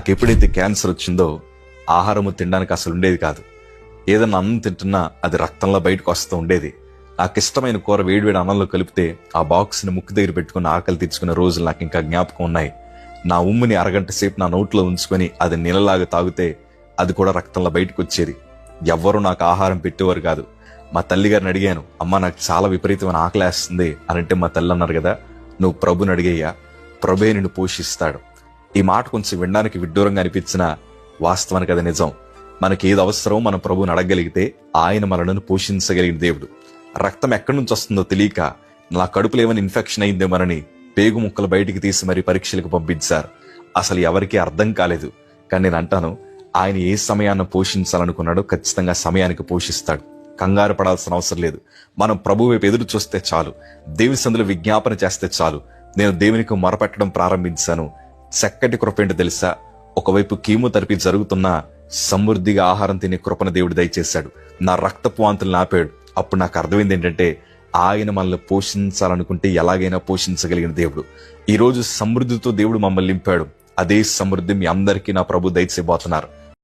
నాకు ఎప్పుడైతే క్యాన్సర్ వచ్చిందో ఆహారము తినడానికి అసలు ఉండేది కాదు. ఏదన్నా అన్నం తింటున్నా అది రక్తంలో బయటకు వస్తూ ఉండేది. నాకు ఇష్టమైన కూర వేడివేడి అన్నంలో కలిపితే ఆ బాక్స్ని ముక్కు దగ్గర పెట్టుకుని ఆకలి తీర్చుకునే రోజులు నాకు ఇంకా జ్ఞాపకం ఉన్నాయి. నా ఉమ్ముని అరగంట సేపు నా నోట్లో ఉంచుకొని అది నీళ్ళలాగా తాగితే అది కూడా రక్తంలో బయటకు వచ్చేది. ఎవ్వరూ నాకు ఆహారం పెట్టేవారు కాదు. మా తల్లిగారిని అడిగాను, అమ్మ నాకు చాలా విపరీతమైన ఆకలేస్తుంది అని అంటే మా తల్లి అన్నారు కదా, నువ్వు ప్రభుని అడిగేయ్యా, ప్రభువే నిన్ను పోషిస్తాడు. ఈ మాట కొంచెం వినడానికి విడ్డూరంగా అనిపించిన వాస్తవానికి అది నిజం. మనకి ఏది అవసరమో మనం ప్రభువుని అడగగలిగితే ఆయన మనలను పోషించగలిగిన దేవుడు. రక్తం ఎక్కడి నుంచి వస్తుందో తెలియక నా కడుపులో ఏమైనా ఇన్ఫెక్షన్ అయిందేమోనని పేగు ముక్కలు బయటికి తీసి మరీ పరీక్షలకు పంపించారు. అసలు ఎవరికీ అర్థం కాలేదు. కానీ నేను అంటాను, ఆయన ఏ సమయాన్ని పోషించాలనుకున్నాడో ఖచ్చితంగా సమయానికి పోషిస్తాడు. కంగారు పడాల్సిన అవసరం లేదు. మనం ప్రభు వైపు ఎదురు చూస్తే చాలు, దేవుని సందులో విజ్ఞాపన చేస్తే చాలు. నేను దేవునికి మొరపెట్టడం ప్రారంభించాను. చక్కటి కృప ఏంటో తెలుసా? ఒకవైపు కీమోథెరపీ జరుగుతున్నా సమృద్ధిగా ఆహారం తినే కృపను దేవుడు దయచేశాడు. నా రక్తపు వాంతులను ఆపాడు. అప్పుడు నాకు అర్థమైంది ఏంటంటే, ఆయన మనల్ని పోషించాలనుకుంటే ఎలాగైనా పోషించగలిగిన దేవుడు. ఈ రోజు సమృద్ధితో దేవుడు మమ్మల్ని నింపాడు. అదే సమృద్ధి మీ అందరికీ నా ప్రభు దయచేయబోతున్నారు.